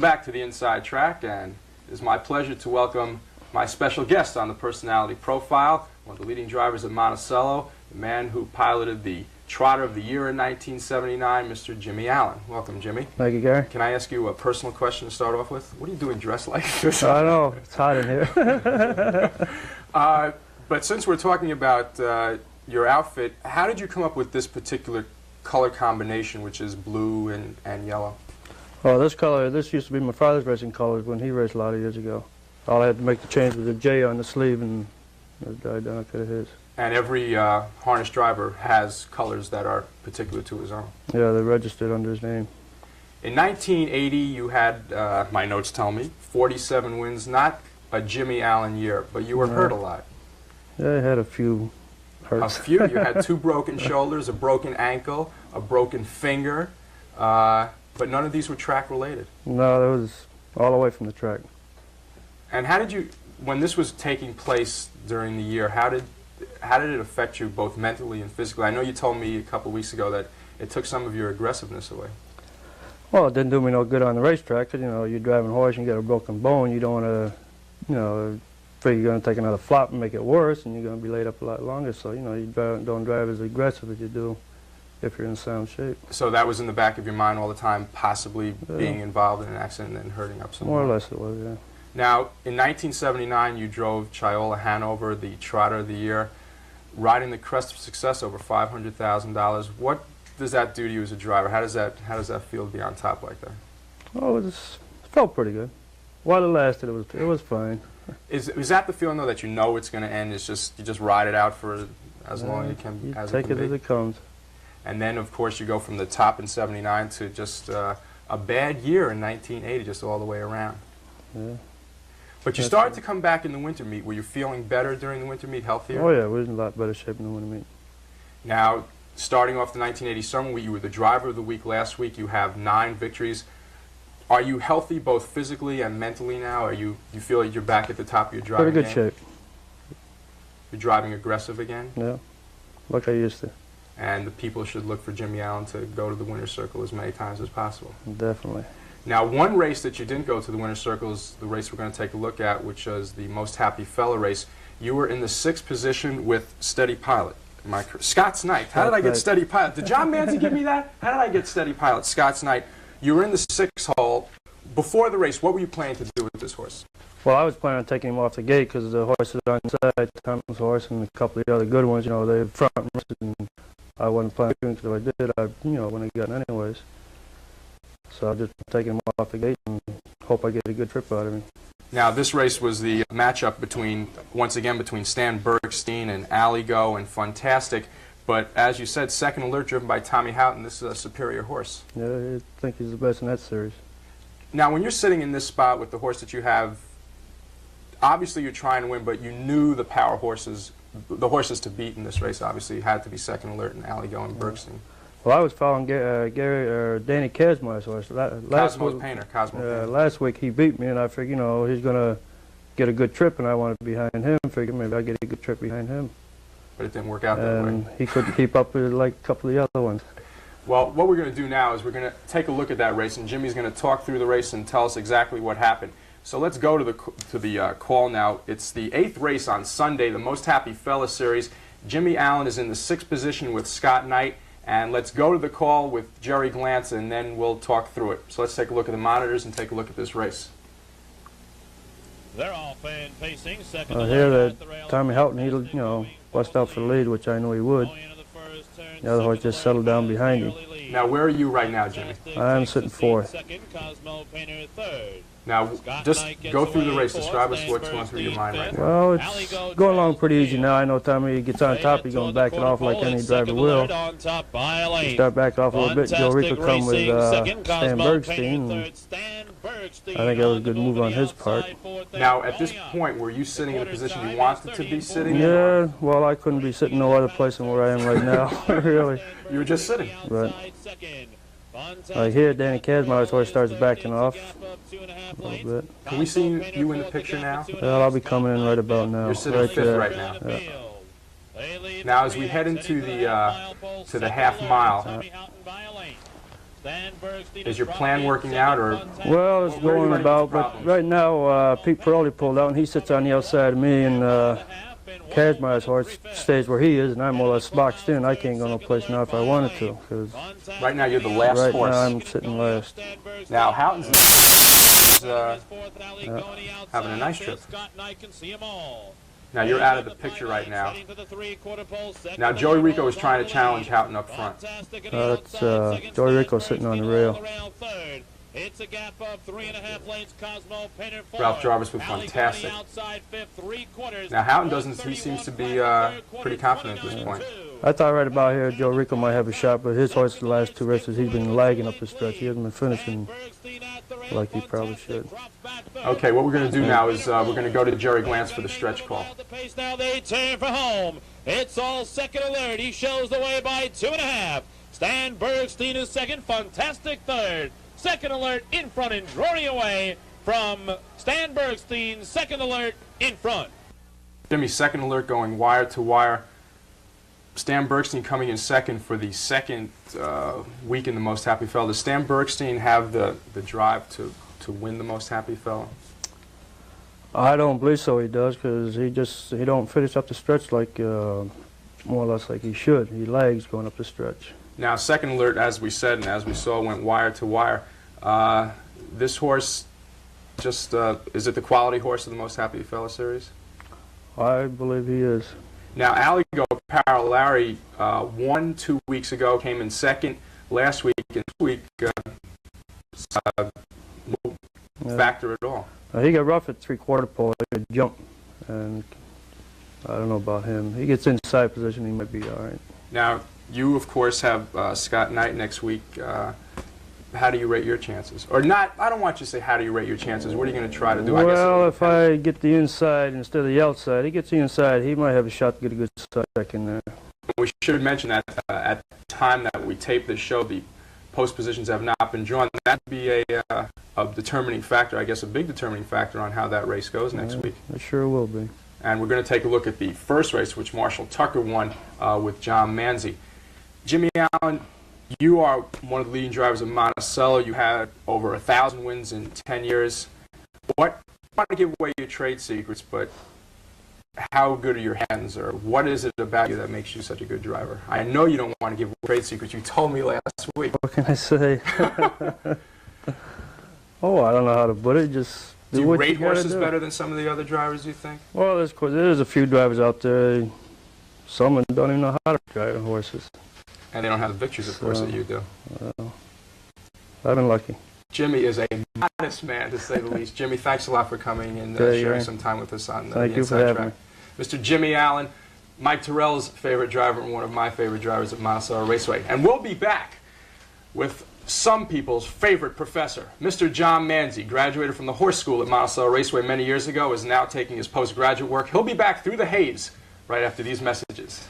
Back to the Inside Track, and it is my pleasure to welcome my special guest on the Personality Profile, one of the leading drivers at Monticello, the man who piloted the Trotter of the Year in 1979, Mr. Jimmy Allen. Welcome, Jimmy. Thank you, Gary. Can I ask you a personal question to start off with? What are you doing dressed like this? I know, it's hot in here. But since we're talking about your outfit, how did you come up with this particular color combination, which is blue and yellow? Well, this used to be my father's racing colors when he raced a lot of years ago. All I had to make the change was a J on the sleeve, and it was identical to his. And every harness driver has colors that are particular to his own. Yeah, they're registered under his name. In 1980, you had, my notes tell me, 47 wins, not a Jimmy Allen year, but you were hurt a lot. Yeah, I had a few hurts. A few? You had 2 broken shoulders, a broken ankle, a broken finger, but none of these were track-related. No, that was all away from the track. And how did you, when this was taking place during the year, how did it affect you both mentally and physically? I know you told me a couple of weeks ago that it took some of your aggressiveness away. Well, it didn't do me no good on the racetrack, because, you know, you're driving a horse and you get a broken bone. You don't want to, you know, figure you're going to take another flop and make it worse, and you're going to be laid up a lot longer. So, you know, you don't drive as aggressive as you do if you're in sound shape. So that was in the back of your mind all the time, possibly being involved in an accident and hurting up someone? More or less it was, yeah. Now, in 1979, you drove Chiola Hanover, the Trotter of the Year, riding the crest of success over $500,000. What does that do to you as a driver? How does that feel to be on top like that? Oh, it felt pretty good. While it lasted, it was fine. Is that the feeling though that you know it's going to end? It's just you just ride it out for as long as it can. You take it as it comes. And then, of course, you go from the top in '79 to just a bad year in 1980, just all the way around. Yeah. But you started to come back in the winter meet. Were you feeling better during the winter meet, healthier? Oh yeah, we was in a lot better shape in the winter meet. Now, starting off the 1980 summer week, you were the driver of the week last week. You have 9 victories. Are you healthy both physically and mentally now? Are you feel like you're back at the top of your driving Pretty good game? shape. You're driving aggressive again? Yeah, like I used to. And the people should look for Jimmy Allen to go to the winner's circle as many times as possible. Definitely. Now, one race that you didn't go to the winner's circle is the race we're going to take a look at, which is the Most Happy Fella race. You were in the 6th position with Steady Pilot. Scott's Knight. How did I get Steady Pilot? Did John Manzi give me that? How did I get Steady Pilot? Scott's Knight. You were in the 6th hole. Before the race, what were you planning to do with this horse? Well, I was planning on taking him off the gate because the horse is on the side, Tom's horse, and a couple of the other good ones, you know, they're front rusted, and I wasn't planning to, because if I did, I, you know, wouldn't have gotten anyways. So I just taking him off the gate and hope I get a good trip out of him. Now, this race was the matchup once again, between Stan Bergstein and Aligo and Fantastic. But as you said, Second Alert, driven by Tommy Houghton, this is a superior horse. Yeah, I think he's the best in that series. Now, when you're sitting in this spot with the horse that you have, obviously you're trying to win, but you knew the power horses, the horses to beat in this race, obviously, had to be Second Alert and Aligo and Bergstein. Well, I was following Danny Kazmar's horse. Last week he beat me, and I figured, you know, he's going to get a good trip, and I wanted to be behind him. Figured maybe I'd get a good trip behind him. But it didn't work out that way. And he couldn't keep up with like a couple of the other ones. Well, what we're going to do now is we're going to take a look at that race, and Jimmy's going to talk through the race and tell us exactly what happened. So let's go to the call now. It's the 8th race on Sunday, the Most Happy Fella Series. Jimmy Allen is in the 6th position with Scott Knight. And let's go to the call with Jerry Glantz, and then we'll talk through it. So let's take a look at the monitors and take a look at this race. They're all fan facing. Second I hear that Tommy Houghton, he'll, you know, bust out for the lead, which I knew he would. The other horse just settled down behind him. Now, where are you right now, Jimmy? I'm sitting 4th. Now, just go through the race. Describe us what's going through your mind right now. Well, it's going along pretty easy now. I know Tommy gets on top, he's going to back it off like any driver will. He start backing off a little bit. Joe Rico come with Stan Bergstein. I think that was a good move on his part. Now, at this point, were you sitting in the position you wanted to be sitting in? Yeah, well, I couldn't be sitting no other place than where I am right now, really. You were just sitting? Right. I hear Danny Kazmar's horse starts backing off a little bit. Can we see you in the picture now? Well, I'll be coming in right about now. You're sitting right 5th right now. Yeah. Now, as we head into the half mile, Is your plan working out, or? Well, it's Where are you going running about, into but problems? right now Pete Pirelli pulled out and he sits on the outside of me, and Kazmar's horse stays where he is, and I'm more or less boxed in. I can't go no place now if I wanted to, because Right now you're the last right horse. now I'm sitting last. Now Houghton's having a nice trip. Now you're out of the picture right now. Now Joey Rico is trying to challenge Houghton up front. That's Joey Rico sitting on the rail. It's a gap of 3.5 lanes. Cosmo Painter Ralph Jarvis with fantastic. Now Houghton he seems to be pretty confident at this point. I thought right about here Joe Rico might have a shot, but his horse the last two races he's been lagging up the stretch. He hasn't been finishing like he probably should. Okay, what we're going to do now is we're going to go to Jerry Glantz for the stretch call. Now they turn for home. It's all Second Alert. He shows the way by 2.5. Stan Bergstein is second. Fantastic third. Second Alert in front and roaring away from Stan Bergstein. Second Alert in front. Jimmy, Second Alert going wire to wire. Stan Bergstein coming in second for the second week in the Most Happy Fella. Does Stan Bergstein have the drive to win the Most Happy Fella? I don't believe so. He does, because he don't finish up the stretch like more or less like he should. He lags going up the stretch. Now, Second Alert, as we said and as we saw, went wire to wire. This horse just, is it the quality horse of the Most Happy Fella series? I believe he is. Now, Aligo Parolari won 2 weeks ago, came in second last week, and this week no factor at all. He got rough at three-quarter pole. He could jump, and I don't know about him. He gets inside position, he might be all right. Now, you, of course, have Scott Knight next week. How do you rate your chances? Or not, I don't want you to say how do you rate your chances. What are you going to try to do? Well, if I get the inside instead of the outside, he gets the inside, he might have a shot to get a good strike in there. We should mention that at the time that we tape this show, the post positions have not been drawn. That would be a determining factor, I guess a big determining factor on how that race goes next week. It sure will be. And we're going to take a look at the first race, which Marshall Tucker won with John Manzi. Jimmy Allen, you are one of the leading drivers of Monticello. You had over 1,000 wins in 10 years. I don't want to give away your trade secrets, but how good are your hands, or what is it about you that makes you such a good driver? I know you don't want to give away trade secrets. You told me last week. What can I say? Oh, I don't know how to put it. Just do you rate horses better than some of the other drivers, you think? Well, there's a few drivers out there. Some don't even know how to drive horses. And they don't have the victories, of course, that you do. I've been lucky. Jimmy is a modest man, to say the least. Jimmy, thanks a lot for coming and sharing some time with us on the Inside Track. Mr. Jimmy Allen, Mike Terrell's favorite driver and one of my favorite drivers at Monticello Raceway. And we'll be back with some people's favorite professor, Mr. John Manzi, graduated from the horse school at Monticello Raceway many years ago, is now taking his postgraduate work. He'll be back through the haze right after these messages.